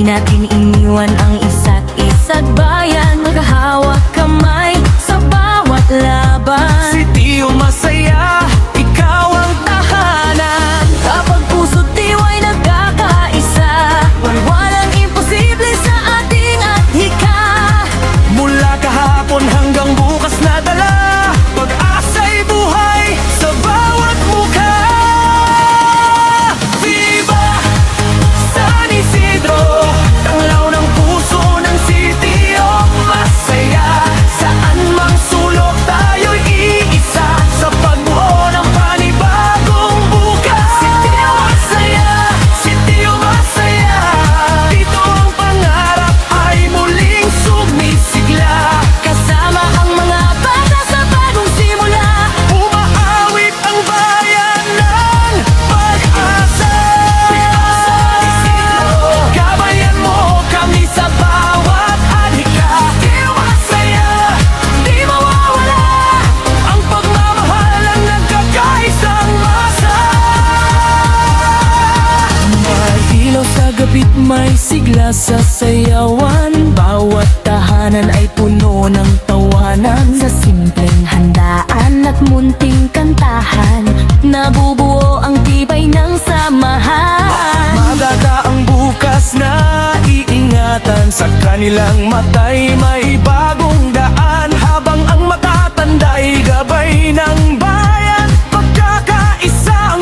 Di natin iniwan ang isa't isa't bayan, maghahawak kamay sa bawat laban. Sitio Masaya, ikaw ang tahanan. Kapag puso't diwa'y nagkakaisa, walang imposible sa ating adhika. Mula kahapon hanggang bukas na dala, pag-asa'y buhay sa bawat mukha. Viva San Isidro, tanglaw ng puso ng Sitio Masaya. Saan mang sulok tayo'y iisa sa pagbuo ng panibagong bukas. Sitio Masaya, Sitio Masaya, dito ang pangarap ay muling sumisigla. Kasama ang mga bata sa bagong simula, Umaawit ang bayan ng pag-asa. Gabayan mo kami sa bawat adhika. Sitio Masaya, di mawawala ang pagmamahal ng nagkakaisang masa. May ilaw sa gabi't may sigla sa sayawan. Bawat tahanan ay puno ng tawanan. sa simpleng handaan at munting kantahan, nabubuo ang tibay ng samahan. Magagaang bukas na iingatan. Sa kanilang mata'y may bagong daan. Habang ang matatanda'y gabay ng bayan, pagkakaisang